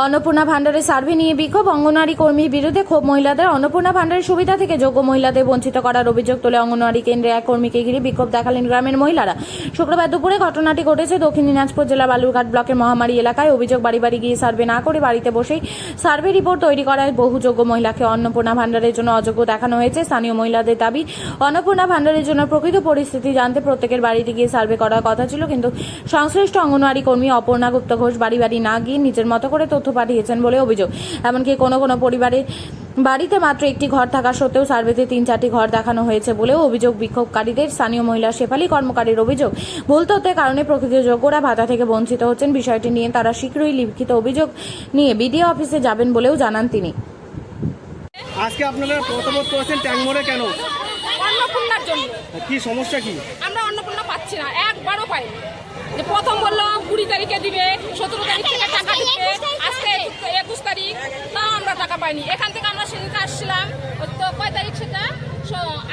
অন্নপূর্ণা ভান্ডারের সার্ভে নিয়ে বিক্ষোভ, অঙ্গনওয়াড়ি কর্মীর বিরুদ্ধে ক্ষোভ মহিলাদের। অন্নপূর্ণা ভান্ডারের সুবিধা থেকে যোগ্য মহিলাদের বঞ্চিত করার অভিযোগ তুলে অঙ্গনওয়াড়ি কেন্দ্রে এক কর্মীকে ঘিরে বিক্ষোভ দেখালেন গ্রামের মহিলারা। শুক্রবার দুপুরে ঘটনাটি ঘটেছে দক্ষিণ দিনাজপুর জেলার বালুরঘাট ব্লকের মহামারী এলাকায়। অভিযোগ, বাড়ি বাড়ি গিয়ে সার্ভে না করে বাড়িতে বসেই সার্ভে রিপোর্ট তৈরি করায় বহু যোগ্য মহিলাকে অন্নপূর্ণা ভান্ডারের জন্য অযোগ্য দেখানো হয়েছে। স্থানীয় মহিলাদের দাবি, অন্নপূর্ণা ভান্ডারের জন্য প্রকৃত পরিস্থিতি জানতে প্রত্যেকের বাড়িতে গিয়ে সার্ভে করার কথা ছিল, কিন্তু সংশ্লিষ্ট অঙ্গনওয়াড়ি কর্মী অপর্ণা গুপ্ত ঘোষ বাড়ি বাড়ি না গিয়ে নিজের মতো করে তথ্য পাঠিয়েছেন বলে অভিযোগ। এমনকি কোনো কোনো পরিবারে বাড়িতে মাত্র একটি ঘর থাকা সত্ত্বেও সার্ভেতে 3-4টি ঘর দেখানো হয়েছে বলেও অভিযোগ বিক্ষোভকারীদের। স্থানীয় মহিলা শেফালি কর্মকারীর অভিযোগ, ভুল তথ্যের কারণে প্রকৃত যোগ্যরা ভাতা থেকে বঞ্চিত হচ্ছেন। বিষয়টি নিয়ে তারা শীঘ্রই লিখিত অভিযোগ নিয়ে বিডিও অফিসে যাবেন বলেও জানান তিনি। আজকে আপনারা প্রতিবাদ করেছেন ট্যাংমোড়ে কেন? অন্নপূর্ণার জন্য। কি সমস্যা কি? আমরা অন্নপূর্ণা পাচ্ছি না, একবারও পাইনি। যে প্রথম বললো 20 তারিখে দিবে, 17 তারিখ থেকে টাকা দিবে, আজকে 21 তারিখ, তাও আমরা টাকা পাইনি। এখান থেকে আমরা সেদিনকে আসছিলাম, তো কয় তারিখ সেটা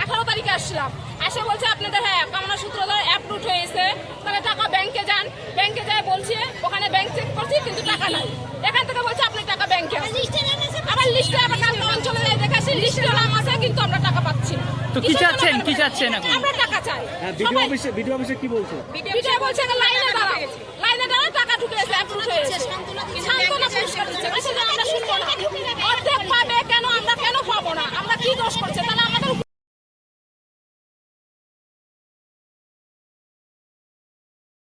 18 তারিখে আসছিলাম। এসে বলছে আপনাদের কামনা সূত্র অ্যাপ্রুভ হয়েছে, তাহলে টাকা ব্যাংকে যান। ব্যাংকে যায় বলছে ওখানে ব্যাংক চেক করছি কিন্তু টাকা নাই। এখান থেকে বলছে আপনার টাকা ব্যাংকে আছে, আবার লিস্টে আবার কালকে অঞ্চলে যাই দেখাচ্ছি লিস্টে নাম আছে কিন্তু আমরা টাকা পাচ্ছি না। তো কি চাচ্ছেন, কি চাচ্ছেন এখন? আমরা টাকা চাই। ভিডিও অফিসে কি বলছে? ভিডিও বলছে লাইনে দাঁড়াও।